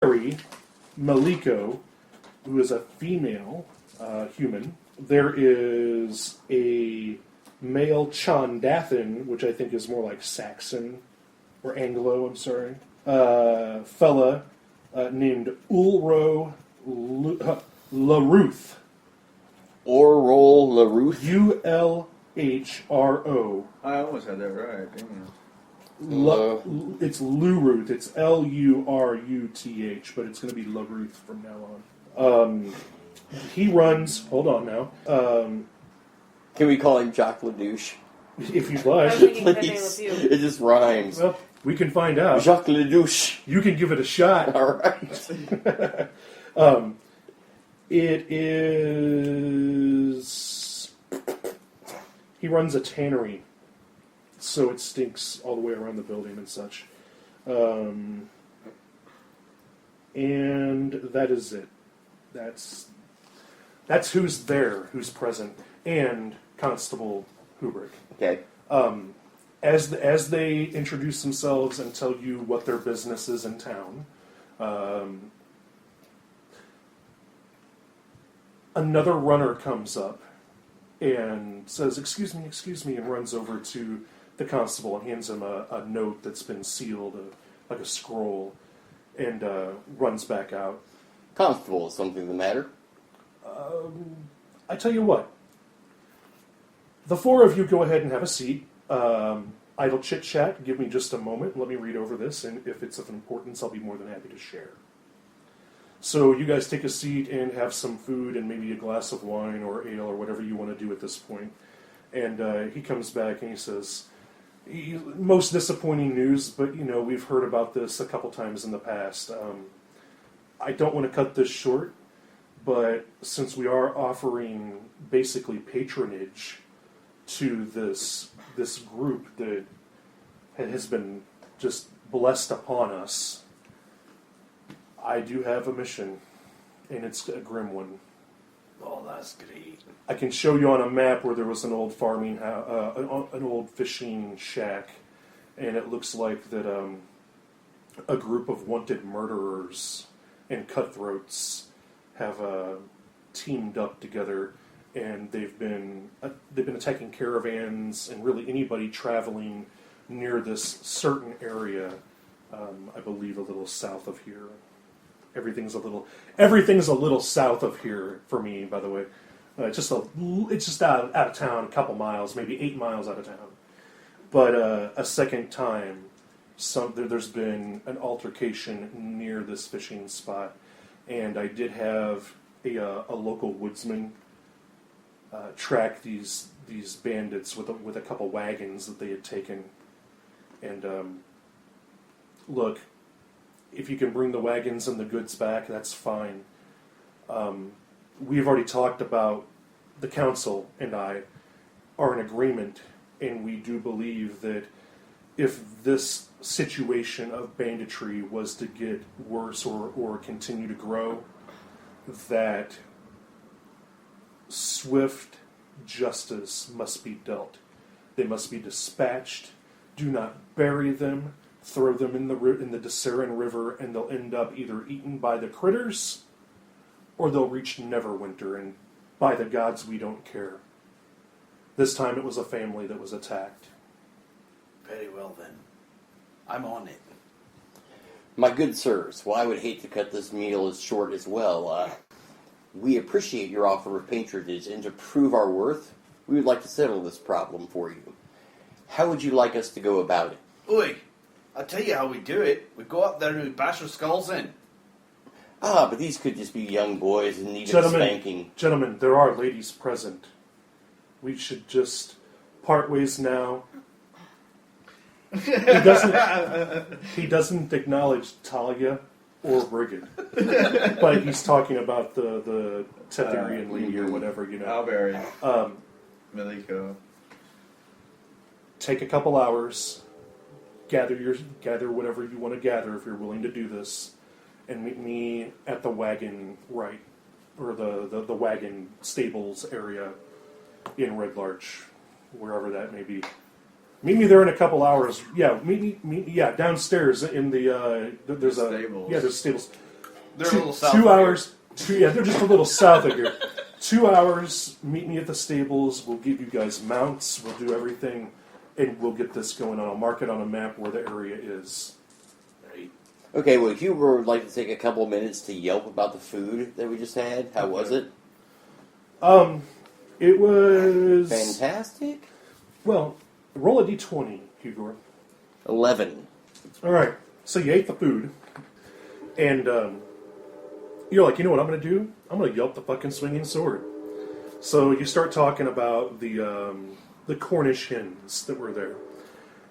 Carrie Maliko, who is a female human. There is a male Chondathan, which I think is more like Saxon or Anglo, I'm sorry. Fella named Ulro LaRuth. Oral LaRuth? Ulhro. I almost had that right, didn't you? It's Luruth. It's Luruth, but it's going to be LaRuth from now on. He runs. Hold on now. Can we call him Jacques LaDouche? If you'd I like. was thinking Pepe Le Please. Pew. It just rhymes. Well, we can find out. Jacques LaDouche. You can give it a shot. All right. It is. He runs a tannery, so it stinks all the way around the building and such. And that is it. That's who's there, who's present, and Constable Hubrick. Okay. As they introduce themselves and tell you what their business is in town, another runner comes up and says, excuse me, and runs over to the constable and hands him a note that's been sealed, like a scroll, and runs back out. Constable, is something the matter? I tell you what, the four of you go ahead and have a seat. Idle chit-chat, give me just a moment. Let me read over this, and if it's of importance, I'll be more than happy to share. So you guys take a seat and have some food and maybe a glass of wine or ale or whatever you want to do at this point. And he comes back and he says, most disappointing news, but we've heard about this a couple times in the past. I don't want to cut this short, but since we are offering basically patronage to this group that has been just blessed upon us, I do have a mission, and it's a grim one. Oh, that's great. I can show you on a map where there was an old farming, an old fishing shack, and it looks like that a group of wanted murderers and cutthroats have teamed up together, and they've been attacking caravans and really anybody traveling near this certain area. I believe a little south of here. Everything's a little south of here for me, by the way. It's just out of town, a couple miles, maybe 8 miles out of town. But a second time, there's been an altercation near this fishing spot, and I did have a local woodsman track these bandits with a couple wagons that they had taken. And look, if you can bring the wagons and the goods back, that's fine. We've already talked about the council and I are in agreement, and we do believe that if this situation of banditry was to get worse or continue to grow, that swift justice must be dealt. They must be dispatched. Do not bury them. Throw them in the Dissarin River, and they'll end up either eaten by the critters, or they'll reach Neverwinter, and by the gods, we don't care. This time it was a family that was attacked. Very well then. I'm on it. My good sirs, well, I would hate to cut this meal as short as well. We appreciate your offer of patronage, and to prove our worth, we would like to settle this problem for you. How would you like us to go about it? Oi, I'll tell you how we do it. We go up there and we bash our skulls in. But these could just be young boys in need of spanking. Gentlemen, there are ladies present. We should just part ways now. He doesn't acknowledge Talia or Brigid, but he's talking about the Tetherian lady or whatever, Alberry. Maliko. Take a couple hours, gather whatever you want to gather if you're willing to do this, and meet me at the wagon or the wagon stables area in Red Larch, wherever that may be. Meet me there in a couple hours. Yeah, meet me downstairs in the there's Stables. there's stables. They're a little south. 2 of here. hours. They're just a little south of here. 2 hours. Meet me at the stables. We'll give you guys mounts. We'll do everything, and we'll get this going on. I'll mark it on a map where the area is. Right. Okay, well, Huber would like to take a couple of minutes to yelp about the food that we just had. How was it? It was Fantastic. Well, roll a d20, Hugo. 11. All right. So you ate the food, and you're like, you know what I'm going to do? I'm going to yelp the fucking swinging sword. So you start talking about the Cornish hens that were there,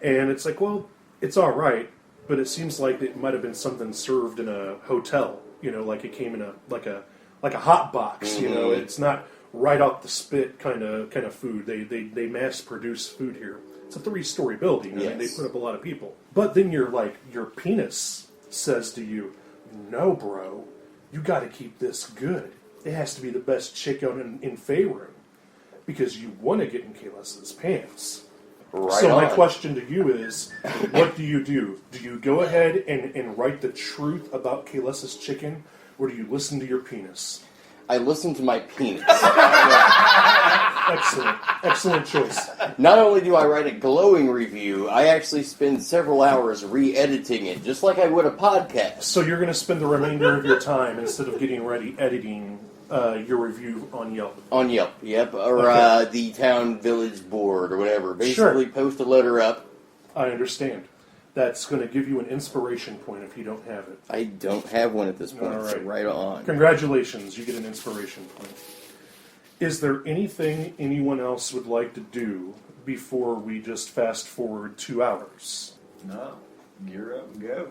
and it's like, well, it's all right, but it seems like it might have been something served in a hotel. You know, like it came in like a hot box. You know, it's not right off the spit kind of food. They mass produce food here. It's a 3-story building. I mean, they Yes. put up a lot of people. But then your penis says to you, "No, bro, you got to keep this good. It has to be the best chicken in Faerun because you want to get in Kaelus's pants." Right So my on. question to you is, what do you do? Do you go ahead and write the truth about Kaelus's chicken, or do you listen to your penis? I listened to my penis. Excellent choice. Not only do I write a glowing review, I actually spend several hours re-editing it, just like I would a podcast. So you're going to spend the remainder of your time, instead of getting ready editing your review on Yelp. On Yelp, yep, or Okay. the town village board or whatever. Basically, Sure. post a letter up. I understand. That's going to give you an inspiration point if you don't have it. I don't have one at this point, All so right. right on. Congratulations, you get an inspiration point. Is there anything anyone else would like to do before we just fast forward 2 hours? No. Gear up and go.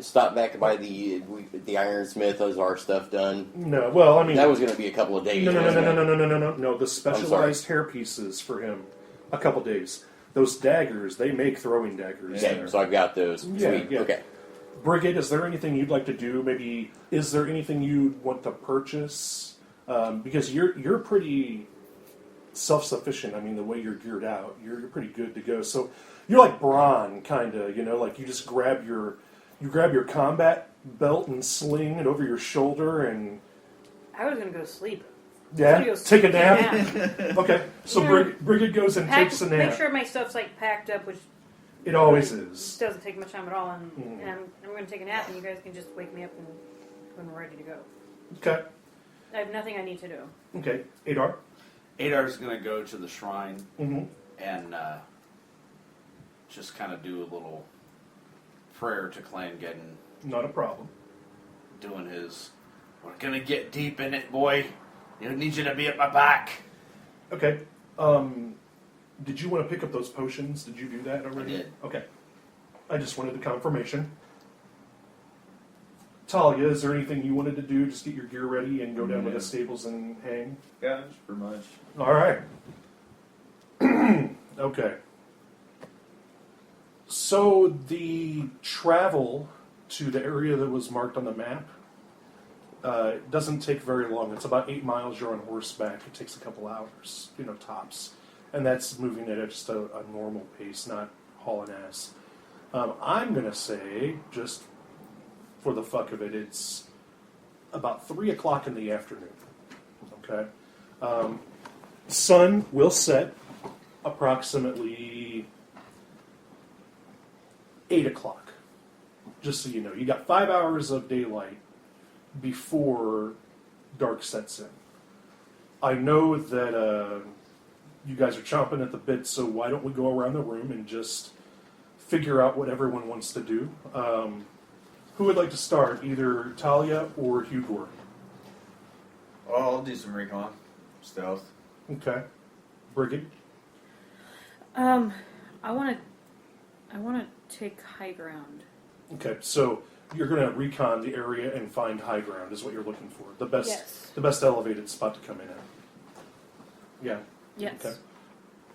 Stop back by the ironsmith, has our stuff done. No, well, I mean... That was going to be a couple of days. No, wasn't it? No, the specialized hair pieces for him. A couple days. Those daggers, they make throwing daggers. Okay, there. so I've got those. Yeah, Sweet. yeah. Okay. Brigid, is there anything you'd like to do? Maybe, is there anything you want to purchase? Because you're pretty self-sufficient. I mean, the way you're geared out, you're pretty good to go. So you're like Bronn, kind of. You know, like you just grab your combat belt and sling it over your shoulder, and I was gonna go to sleep. yeah, Go take a sleep. nap. Okay, so Yeah. Brigid goes and takes a nap. Make sure my stuff's like packed up, which It always is. doesn't take much time at all, and, Mm. and I'm going to take a nap, and you guys can just wake me up when we're ready to go. Okay, I have nothing I need to do. okay. Adar. Adar's going to go to the shrine Mm-hmm. and just kind of do a little prayer to Clangeddon, Not a problem. doing his, "We're going to get deep in it, boy. I need you to be at my back." Okay. Did you want to pick up those potions? Did you do that already? I did. Okay. I just wanted the confirmation. Talia, is there anything you wanted to do? Just get your gear ready and go down to the stables and hang? Yeah, just pretty much. All right. Okay. So the travel to the area that was marked on the map doesn't take very long. It's about 8 miles. You're on horseback. It takes a couple hours, tops. And that's moving at just a normal pace, not hauling ass. I'm going to say, just for the fuck of it, it's about 3 o'clock in the afternoon. Okay? Sun will set approximately 8 o'clock. Just so you know. You got 5 hours of daylight before dark sets in. I know that you guys are chomping at the bit, so why don't we go around the room and just figure out what everyone wants to do? Who would like to start? Either Talia or Hugor? Well, I'll do some recon. Stealth. Okay. Brigid? I want to take high ground. Okay, so you're going to recon the area and find high ground is what you're looking for. The best, Yes. the best elevated spot to come in at. Yeah. Yes. Okay.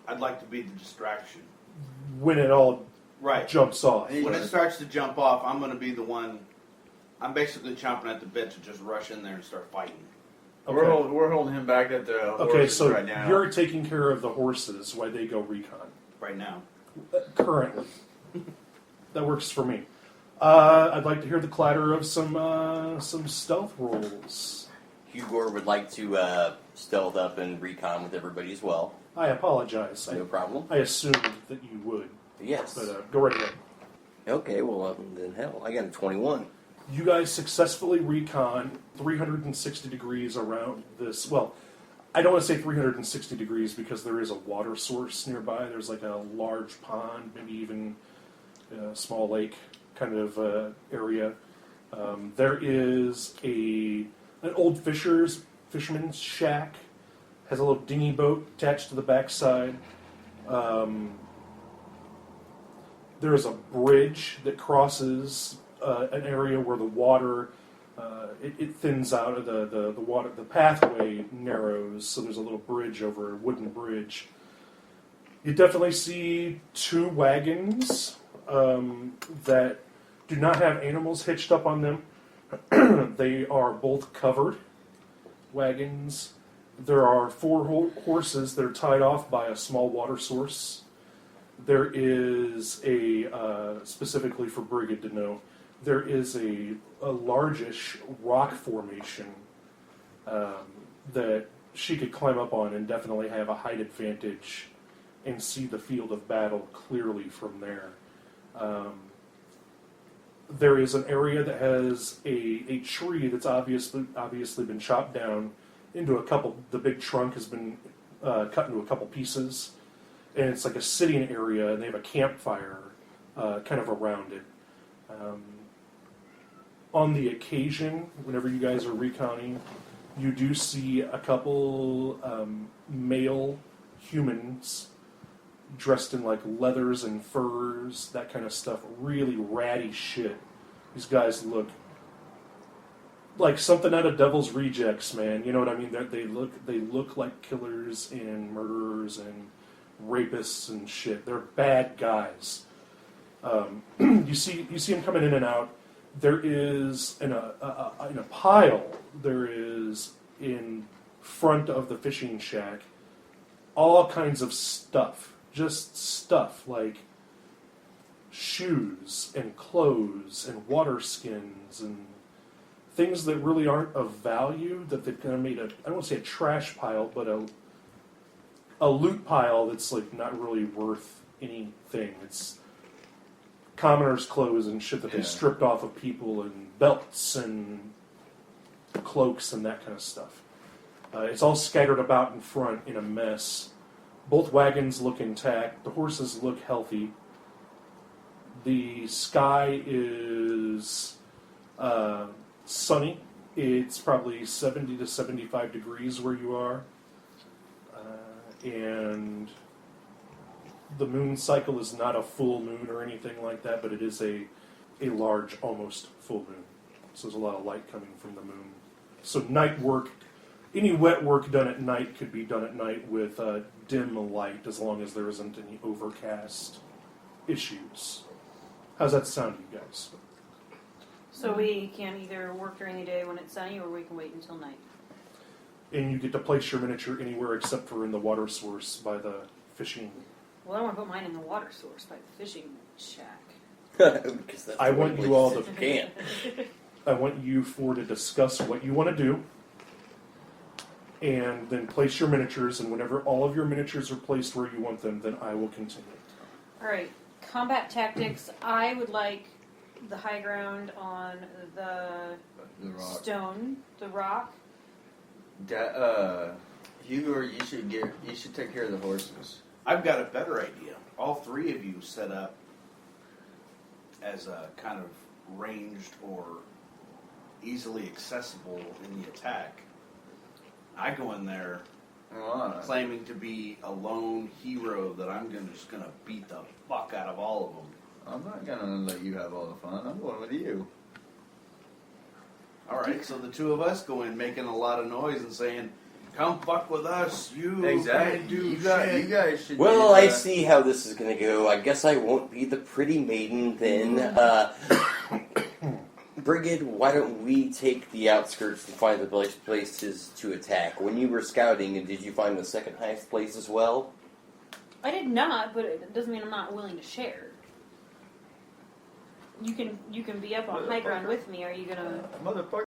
I'd like to be the distraction. When it all Right. jumps off. When it starts to jump off, I'm going to be the one. I'm basically chomping at the bit to just rush in there and start fighting. Okay. We're holding him back at the Okay, horses so right now. you're taking care of the horses while they go recon. Right now. Currently. That works for me. I'd like to hear the clatter of some stealth rolls. Hugor would like to stealth up and recon with everybody as well. I apologize. No problem. I assumed that you would, Yes. but go right ahead. Okay, well, then hell, I got a 21. You guys successfully recon 360 degrees around this. Well, I don't want to say 360 degrees because there is a water source nearby. There's like a large pond, maybe even a small lake kind of area. There is an old fisherman's shack. Has a little dinghy boat attached to the backside. There is a bridge that crosses an area where the water it thins out. The water, the pathway narrows, so there's a little bridge over a wooden bridge. You definitely see 2 wagons that do not have animals hitched up on them. They are both covered wagons. There are 4 horses that are tied off by a small water source. There is specifically for Brigid to know, there is a largish rock formation that she could climb up on and definitely have a height advantage and see the field of battle clearly from there. There is an area that has a tree that's obviously been chopped down into a couple. The big trunk has been cut into a couple pieces, and it's like a sitting area, and they have a campfire kind of around it. On the occasion, whenever you guys are reconning, you do see a couple male humans dressed in like leathers and furs, that kind of stuff. Really ratty shit. These guys look like something out of Devil's Rejects, man. You know what I mean? They look like killers and murderers and rapists and shit. They're bad guys. You see them coming in and out. There is in a pile. There is in front of the fishing shack all kinds of stuff, just stuff like shoes and clothes and water skins and things that really aren't of value. That they've kind of made I don't want to say a trash pile, but a loot pile that's like not really worth anything. It's commoners' clothes and shit that they stripped off of people, and belts and cloaks and that kind of stuff. It's all scattered about in front in a mess. Both wagons look intact. The horses look healthy. The sky is sunny. It's probably 70 to 75 degrees where you are. And the moon cycle is not a full moon or anything like that, but it is a large, almost full moon. So there's a lot of light coming from the moon. So night work, any wet work done at night could be done at night with dim light, as long as there isn't any overcast issues. How's that sound to you guys? So we can either work during the day when it's sunny, or we can wait until night. And you get to place your miniature anywhere except for in the water source by the fishing. Well, I don't want to put mine in the water source by the fishing shack. Because that's I the want way you all said to- you can. I want you four to discuss what you want to do, and then place your miniatures, and whenever all of your miniatures are placed where you want them, then I will continue. All right, combat tactics. I would like the high ground on the The rock. stone, the rock. Hugo, you should take care of the horses. I've got a better idea. All 3 of you set up as a kind of ranged or easily accessible in the attack. I go in there claiming to be a lone hero that I'm just gonna beat the fuck out of all of them. I'm not gonna let you have all the fun. I'm going with you. All right, so the 2 of us go in making a lot of noise and saying, "Come fuck with us, you can't do You shit." guys should. Well, be, I see how this is going to go. I guess I won't be the pretty maiden then. Brigid, why don't we take the outskirts and find the places to attack? When you were scouting, did you find the second highest place as well? I did not, but it doesn't mean I'm not willing to share. You can be up on high ground with me. Are you gonna? Motherfucker.